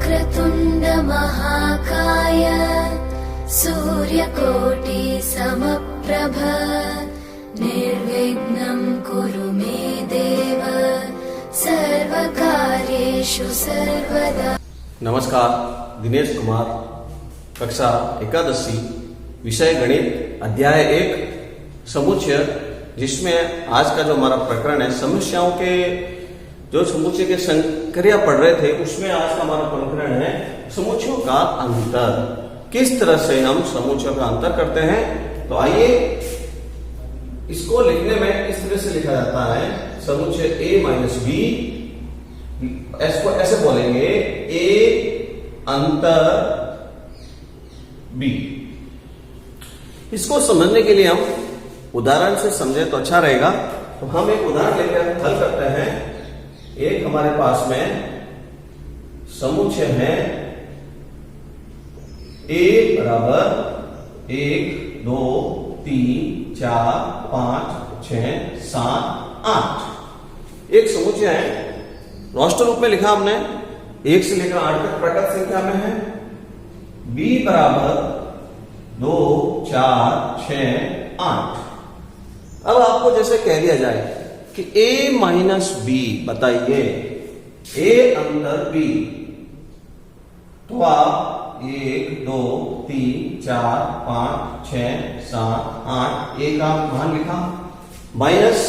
वक्रतुण्ड महाकाय सूर्यकोटि समप्रभ निर्विघ्नं कुरु मे देव सर्वकार्येषु सर्वदा। नमस्कार, दिनेश कुमार, कक्षा एकादशी, विषय गणित, अध्याय 1 समुच्चय, जिसमें आज का जो हमारा प्रकरण है समस्याओं के जो समुच्चय के संक्रिया पढ़ रहे थे, उसमें आज का हमारा प्रकरण है समुच्चयों का अंतर। किस तरह से हम समुच्चयों का अंतर करते हैं, तो आइए इसको लिखने में इस तरह से लिखा जाता है समुच्चय a माइनस बी, इसको ऐसे बोलेंगे a अंतर b। इसको समझने के लिए हम उदाहरण से समझे तो अच्छा रहेगा। तो हम एक उदाहरण लेकर हल करते हैं। एक हमारे पास में समुच्चय है a बराबर 1 2 3 4 5 6 7 8 एक समुच्चय है। रोस्टर रूप में लिखा हमने 1 से लेकर 8 तक प्रकट संख्या में है। b बराबर 2 4 6 8। अब आपको जैसे कह दिया जाए कि a माइनस बी, बताइए a अंतर b, तो आप 1 2 3 4 5 6 7 8 a का मान लिखा, माइनस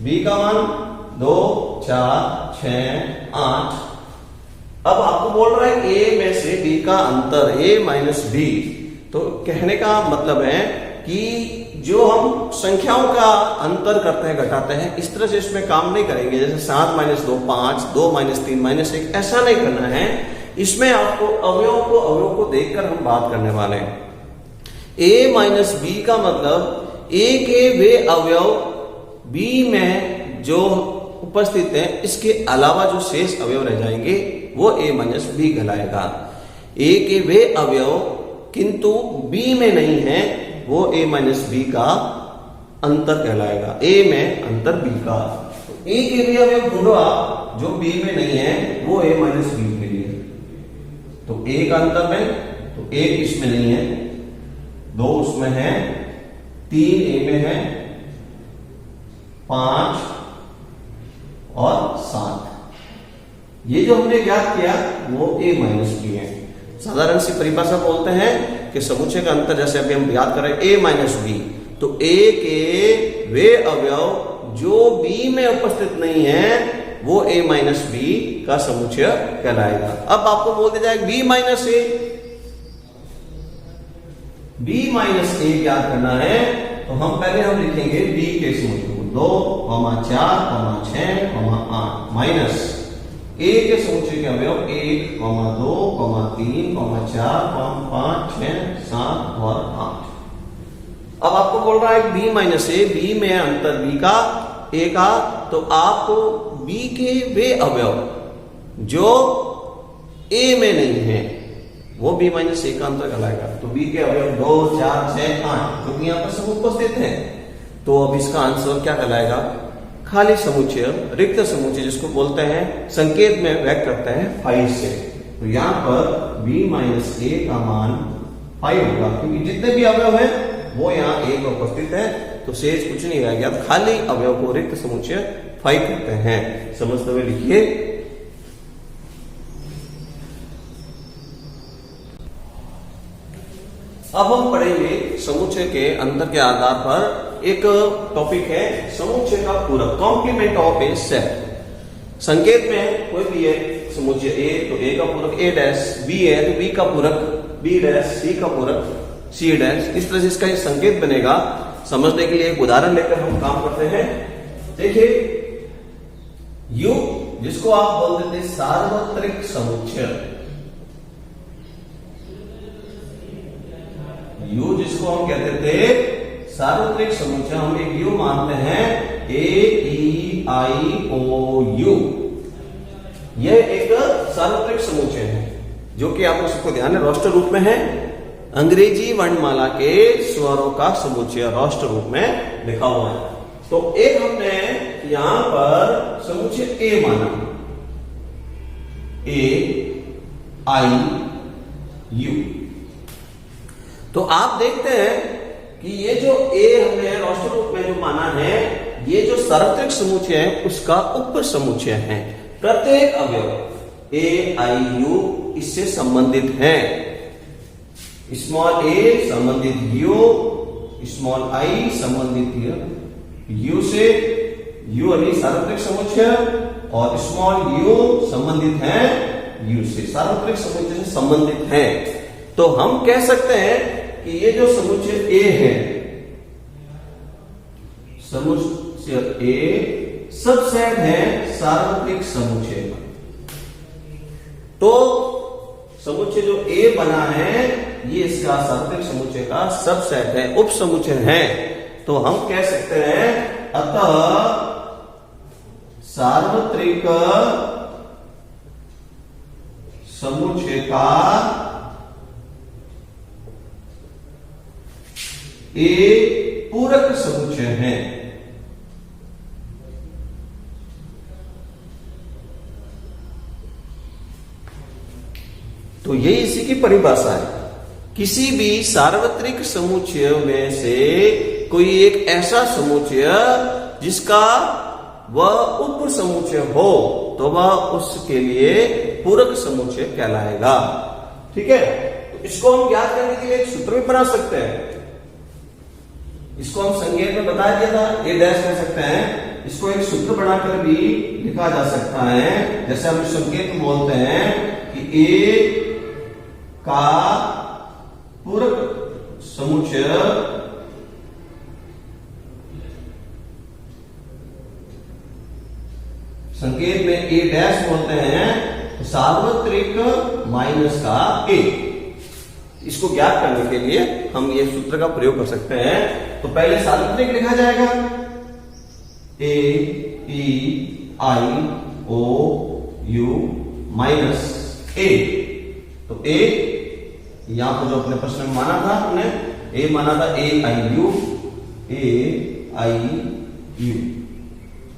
b का मान 2 4 6 8। अब आपको बोल रहा है a में से b का अंतर, a माइनस बी। तो कहने का मतलब है कि जो हम संख्याओं का अंतर करते हैं, घटाते हैं, इस तरह से इसमें काम नहीं करेंगे। जैसे 7 माइनस 2 5, 2 माइनस 3 माइनस 1, ऐसा नहीं करना है। इसमें आपको अवयव को देखकर हम बात करने वाले हैं। a माइनस बी का मतलब a के वे अवयव b में जो उपस्थित है, इसके अलावा जो शेष अवयव रह जाएंगे वो a माइनस बी कहलाएगा। a के वे अवयव किंतु b में नहीं है, वो a माइनस बी का अंतर कहलाएगा। a में अंतर b का, तो a के वे अवयव ढूंढो आप जो b में नहीं है, वो a माइनस बी के लिए। तो a का अंतर में, तो 1 इसमें नहीं है, 2 उसमें है, 3 a में है, 5 और 7। ये जो हमने ज्ञात किया वो a माइनस बी है। साधारण सी परिभाषा बोलते हैं कि समुच्चय का अंतर, जैसे अभी हम याद करें a माइनस बी, तो a के वे अवयव जो b में उपस्थित नहीं है, वो a माइनस बी का समुच्चय कहलाएगा। अब आपको बोल दिया जाए b minus a, b minus a याद करना है, तो हम पहले लिखेंगे b के समुच्चय को 2 4 6 8 माइनस a के समुच्चय के अवयव 1 2 3 4 5 6 7 और 8। अब आपको बोल रहा है b माइनस a, b में अंतर b का a का, तो आपको b के वे अवयव जो a में नहीं है, वो b माइनस a का अंतर कहलाएगा। तो b के अवयव 2 4 6 8 क्योंकि यहां पर सब उपस्थित है, तो अब इसका आंसर क्या कहलाएगा? खाली समुच्चय, रिक्त समुच्चय, जिसको बोलते हैं संकेत में व्यक्त करते हैं 5 से। तो यहां पर b माइनस a का मान 5 होगा, क्योंकि जितने भी अवयव हैं वो यहाँ 1 में उपस्थित है, तो शेष कुछ नहीं रह गया। खाली अवयव को रिक्त समुच्चय 5 कहते हैं। समझते हुए लिखिए। अब हम पढ़ेंगे समुच्चय के अंतर के आधार पर एक टॉपिक है समुच्चय का पूरक, कॉम्प्लीमेंट ऑफ ए सेट। संकेत में कोई भी है समुच्चय a, तो a का पूरक a डैश, b है तो b का पूरक b डैश, c का पूरक c डैश। इस तरह से इसका संकेत बनेगा। समझने के लिए एक उदाहरण लेकर हम काम करते हैं। देखिए u, जिसको आप बोल देते हैं सार्वत्रिक समुच्चय, u जिसको हम कहते थे सार्वत्रिक समुच्चय, हम एक u मानते हैं AEIOU। यह एक सार्वत्रिक समुच्चय है जो कि आपको सबको ध्यान है रोस्टर रूप में है। अंग्रेजी वर्णमाला के स्वरों का समुच्चय रोस्टर रूप में लिखा हुआ है। तो एक हमने यहां पर समुच्चय A माना, A आई यू। तो आप देखते हैं कि ये जो ए हमने रोस्टर रूप में जो माना है, ये जो सार्वत्रिक समुच्चय है उसका उप समुच्चय है। प्रत्येक अवयव ए आई यू इससे संबंधित है। स्मॉल ए संबंधित यू, स्मॉल आई संबंधित यू से, यू अभी सार्वत्रिक समुच्चय और स्मॉल यू संबंधित है यू से, सार्वत्रिक समुच्चय से संबंधित है। तो हम कह सकते हैं कि ये जो समुच्चय ए है, समुच्चय ए सबसेट है सार्वत्रिक समुच्चय का। तो समुच्चय जो ए बना है ये इसका सार्वत्रिक समुच्चय का सबसेट है, उप समुच्चय है। तो हम कह सकते हैं अतः सार्वत्रिक समुच्चय का ए पूरक समुच्चय है। तो ये इसी की परिभाषा है। किसी भी सार्वत्रिक समुच्चय में से कोई एक ऐसा समुच्चय जिसका वह उप समुच्चय हो तो वह उसके लिए पूरक समुच्चय कहलाएगा। ठीक है, तो इसको हम ज्ञात करने के लिए एक सूत्र भी बना सकते हैं। इसको हम संकेत में बता दिया था, ए डैश कह सकते हैं। इसको एक सूत्र बनाकर भी लिखा जा सकता है। जैसे हम संकेत में बोलते हैं कि ए का पूरक समुच्चय संकेत में ए डैश बोलते हैं सार्वत्रिक माइनस का ए। इसको ज्ञात करने के लिए हम ये सूत्र का प्रयोग कर सकते हैं। तो पहले सार्वत्रिक लिखा जाएगा ए ई आई ओ यू माइनस ए। तो ए यहां पर जो अपने प्रश्न में माना था हमने, ए माना था ए आई यू, ए आई यू।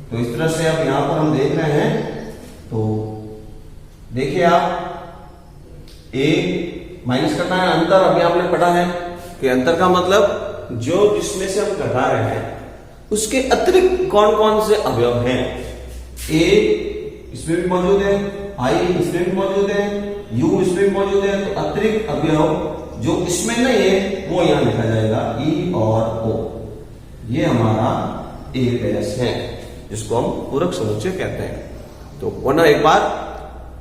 तो इस तरह से अब यहां पर हम देख रहे हैं। तो देखिए आप ए माइनस करना है, अंतर अभी आपने पढ़ा है कि अंतर का मतलब जो जिसमें से हम घटा रहे हैं उसके अतिरिक्त कौन कौन से अवयव हैं। ए इसमें भी मौजूद है, आई इसमें भी मौजूद है, यू इसमें भी मौजूद है। तो अतिरिक्त अवयव जो इसमें नहीं है वो यहां लिखा जाएगा ई और ओ। ये हमारा ए डैश है जिसको हम पूरक समुच्चय कहते हैं। तो वरना एक बार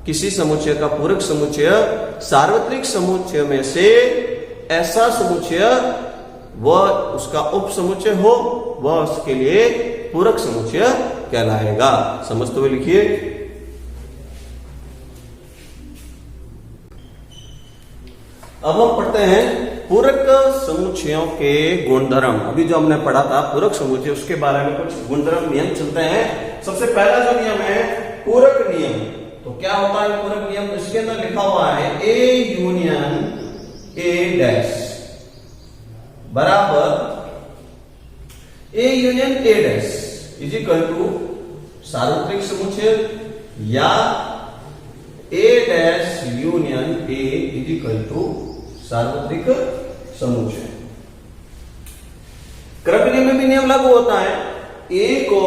किसी समुच्चय का पूरक समुच्चय सार्वत्रिक समुच्चय में से ऐसा समुच्चय वह उसका उप समुच्चय हो वह उसके लिए पूरक समुच्चय कहलाएगा। समझते हुए लिखिए। अब हम पढ़ते हैं पूरक समुच्चयों के गुणधर्म। अभी जो हमने पढ़ा था पूरक समुच्चय, उसके बारे में कुछ गुणधर्म नियम चलते हैं। सबसे पहला जो नियम है पूरक नियम। तो क्या होता है पूरक नियम? इसके अंदर लिखा हुआ है ए यूनियन ए डैश बराबर A union A dash is equal to सार्वत्रिक समुच्चय या A dash union A is equal to सार्वत्रिक समुच्चय। क्रम नियम में भी नियम लागू होता है। ए को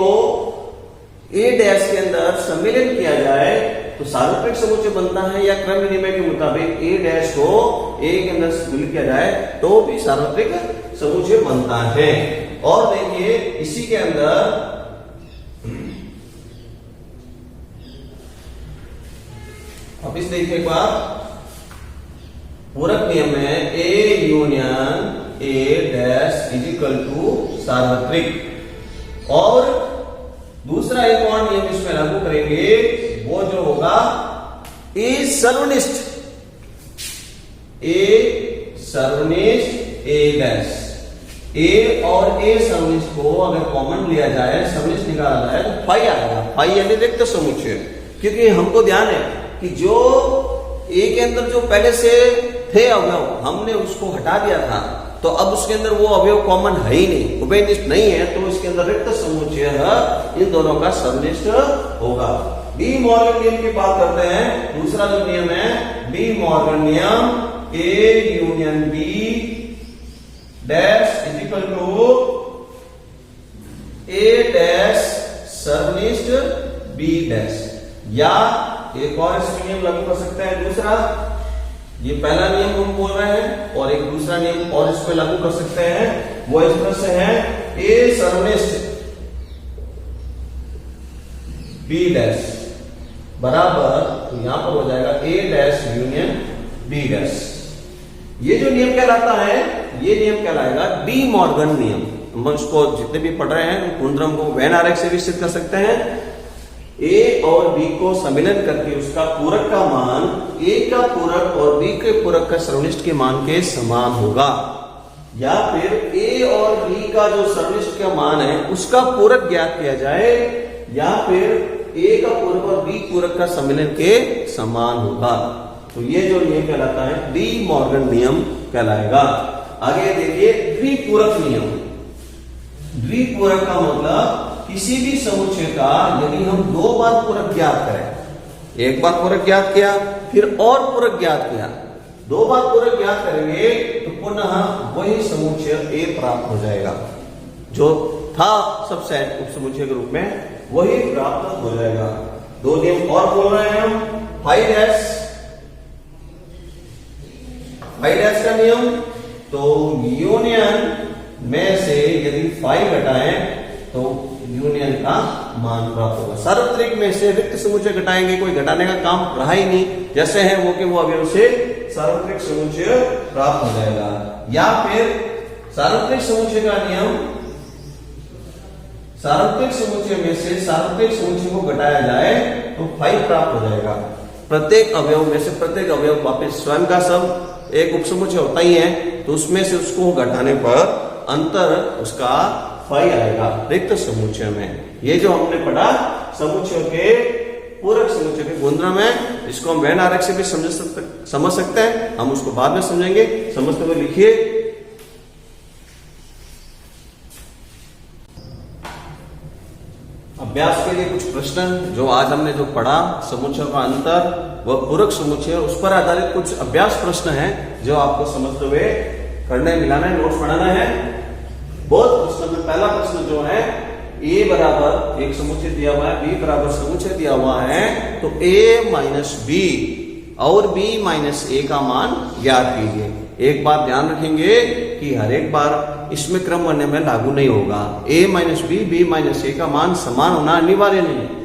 ए डैश के अंदर सम्मिलित किया जाए तो सार्वत्रिक समुच्चय बनता है, या क्रम नियम के मुताबिक ए डैश को ए के अंदर सम्मिलित किया जाए तो भी सार्वत्रिक समुच्चय बनता है। और देखिए इसी के अंदर अब इस देखिए एक बार पूरक नियम में A union A dash is equal to सार्वत्रिक। और दूसरा एक और नियम इसमें लागू करेंगे, वो जो होगा ए सर्वनिष्ठ ए डैश। ए और ए सर्वनिष्ठ को अगर कॉमन लिया जाए, सर्वनिष्ठ निकाला जाए तो फाई आएगा। फाई यानी रिक्त समुच्चय। क्योंकि हमको ध्यान है कि जो ए के अंदर जो पहले से थे अवयव हमने उसको हटा दिया था, तो अब उसके अंदर वो अवयव कॉमन है ही नहीं, उभयनिष्ठ नहीं है, तो इसके अंदर रिक्त समुच्चय इन दोनों का सर्वनिष्ठ होगा। डी मॉर्गन नियम की बात करते हैं। दूसरा जो नियम है डी मॉर्गन नियम, A union B dash is equal to A dash सर्वनिष्ठ बी डैश। या एक और इसमें नियम लागू कर सकते हैं। दूसरा, ये पहला नियम हम बोल रहे हैं और एक दूसरा नियम और इस पे लागू कर सकते हैं। वो इस तरह से है, ए सर्वनिष्ठ बी डैश बराबर, तो यहां पर हो जाएगा ए डैश यूनियन बी डैश। ये जो नियम कहलाता है, ये नियम कहलाएगा डी मॉर्गन नियम। हम इसको जितने भी पढ़ रहे हैं कुंद्रम को वेन आरेख से भी सिद्ध कर सकते हैं। ए और बी को सम्मिलन करके उसका पूरक का मान ए का पूरक और बी के पूरक का सर्वनिष्ठ के मान के समान होगा। या फिर ए और बी का जो सर्वनिष्ठ का मान है उसका पूरक ज्ञात किया जाए, या फिर ए का पूरक और बी पूरक का सम्मिलन के समान होगा। तो ये जो नियम कहलाता है डी मॉर्गन नियम कहलाएगा। आगे देखिए द्विपूरक नियम। द्विपूरक का मतलब किसी भी समुच्चय का यदि हम दो बार पूरक ज्ञात करें, एक बार पूरक ज्ञात किया फिर और पूरक ज्ञात किया, दो बार पूरक ज्ञात करेंगे तो पुनः वही समुच्चय ए प्राप्त हो जाएगा। जो था सबसेट उप समुच्चय के रूप में वही प्राप्त हो जाएगा। दो नियम और बोल रहे हैं हम। फाई डैश का नियम, तो यूनियन में से यदि फाई घटाएं तो यूनियन का मान प्राप्त होगा। सार्वत्रिक में से रिक्त समुच्चय घटाएंगे, कोई घटाने का काम रहा ही नहीं, जैसे है वो के वो अवयव से सार्वत्रिक समुच्चय प्राप्त हो जाएगा। या फिर सार्वत्रिक समुच्चय का नियम, सार्वत्रिक समुच्चय में से सार्वत्रिक समुच्चय को घटाया जाए तो फाई प्राप्त हो जाएगा। प्रत्येक अवयव में से प्रत्येक अवयव वापस स्वयं का सब एक उपसमुच्चय होता ही है, तो उसमें से उसको घटाने पर अंतर उसका फाई आएगा रिक्त समुच्चय में। ये जो हमने पढ़ा समुच्चय के पूरक समुच्चय के गुणधर्म है, इसको हम वेन आरेख से भी समझ सकते हैं। हम उसको बाद में समझेंगे। समझते हुए लिखिए। अभ्यास के लिए कुछ प्रश्न जो आज हमने जो पढ़ा, समुच्चय का अंतर व पूरक समुच्चय, उस पर आधारित कुछ अभ्यास प्रश्न हैं जो आपको समझते हुए करने मिलाना है, नोट्स बनाना है। बहुत प्रश्न में पहला प्रश्न जो है, ए बराबर एक समुच्चय दिया हुआ है, बी बराबर समुच्चय दिया हुआ है, तो ए माइनस बी और बी माइनस ए का मान ज्ञात कीजिए। एक बात ध्यान रखेंगे कि हर एक बार इसमें क्रम बनने में लागू नहीं होगा। ए माइनस बी, बी माइनस ए का मान समान होना अनिवार्य नहीं है।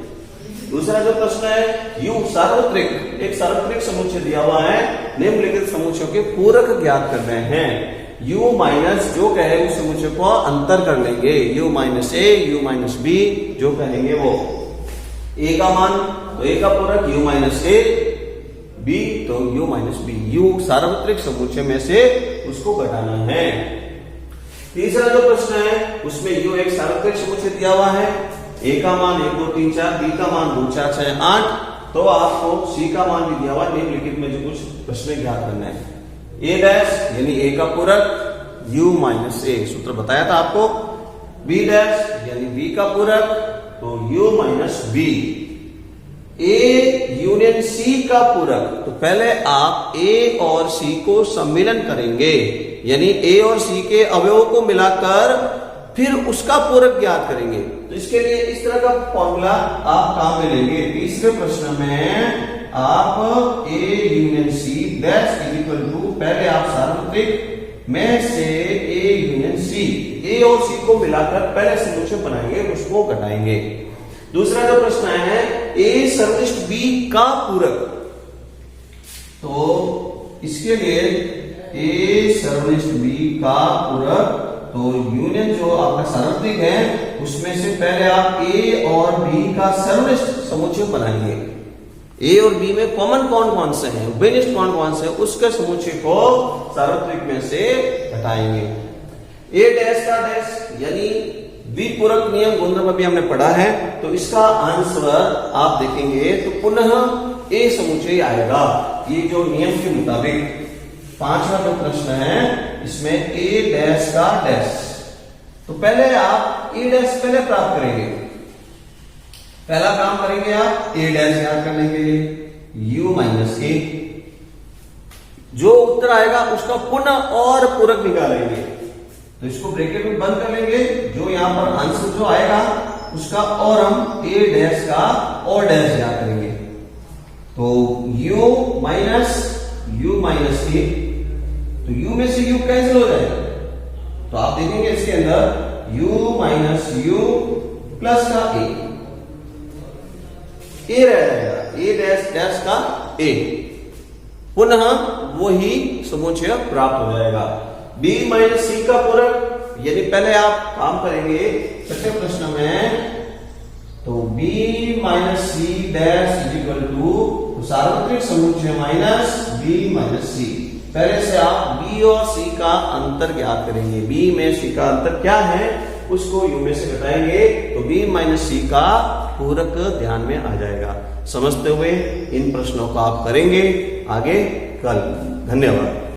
दूसरा जो प्रश्न है, यू सार्वत्रिक, एक सार्वत्रिक समुच्चय दिया हुआ है, निम्नलिखित समुच्चयों के पूरक ज्ञात कर रहे हैं। u माइनस जो कहे उस समुच्चय को अंतर कर लेंगे, u माइनस ए, u माइनस बी, जो कहेंगे वो। a का मान तो a का पूरक u माइनस ए, b तो u माइनस बी। u सार्वत्रिक समुच्चय में से उसको घटाना है। तीसरा जो प्रश्न है उसमें u एक सार्वत्रिक समुच्चय दिया हुआ है, a का मान 1 2 3 4, b का मान 2 4 6 8, तो आपको c का मान भी दिया हुआ निम्नलिखित में जो कुछ प्रश्न ज्ञात करना है। a डैश यानी a का पूरक u माइनस ए, सूत्र बताया था आपको। b डैश यानी b का पूरक तो u minus b। a union c का पूरक, तो पहले आप a और c को सम्मिलन करेंगे, यानी a और c के अवयवों को मिलाकर फिर उसका पूरक ज्ञात करेंगे। तो इसके लिए इस तरह का फॉर्मूला आप काम में लेंगे। तीसरे प्रश्न में आप a union c dash is equal to, पहले आप सार्वत्रिक में से a यूनियन c, a और c को मिलाकर पहले समुच्चय बनाएंगे, उसको घटाएंगे। दूसरा जो प्रश्न है, a सर्वनिष्ठ b का पूरक, तो इसके लिए a सर्वनिष्ठ b का पूरक, तो यूनियन जो आपका सार्वत्रिक है उसमें से पहले आप a और b का सर्वनिष्ठ समुच्चय बनाएंगे। a और b में कॉमन कौन से हैं, उभयनिष्ठ कौन से हैं, उसके समुच्चय को सार्वत्रिक में से घटाएंगे। a डैश का डैश यानी द्विपूरक नियम गुणधर्म अभी हमने पढ़ा है, तो इसका आंसर आप देखेंगे तो पुनः a समुच्चय आएगा, ये जो नियम के मुताबिक। पांचवा जो प्रश्न है इसमें a डैश का डैश, तो पहले आप a डैश पहले प्राप्त करेंगे। पहला काम करेंगे आप ए डैश याद करने के लिए u माइनस ए, जो उत्तर आएगा उसका पुनः और पूरक निकालेंगे। तो इसको ब्रैकेट में बंद कर लेंगे, जो यहां पर आंसर जो आएगा उसका और हम ए डैश का और डैश याद करेंगे। तो u माइनस ए, तो u में से u कैंसिल हो जाएगा, तो आप देखेंगे इसके अंदर u माइनस u प्लस का ए रह जाएगा, ए डैश डैश का ए, पुनः वही समुच्चय प्राप्त हो जाएगा। b माइनस सी का पूरक, यदि पहले आप काम करेंगे छठे प्रश्न में, तो b minus C dash is equal to सार्वत्रिक समुच्चय माइनस b माइनस सी। पहले से आप b और c का अंतर ज्ञात करेंगे, b में c का अंतर क्या है उसको u में से घटाएंगे, तो b माइनस c का पूरक ध्यान में आ जाएगा। समझते हुए इन प्रश्नों को आप करेंगे आगे कल। धन्यवाद।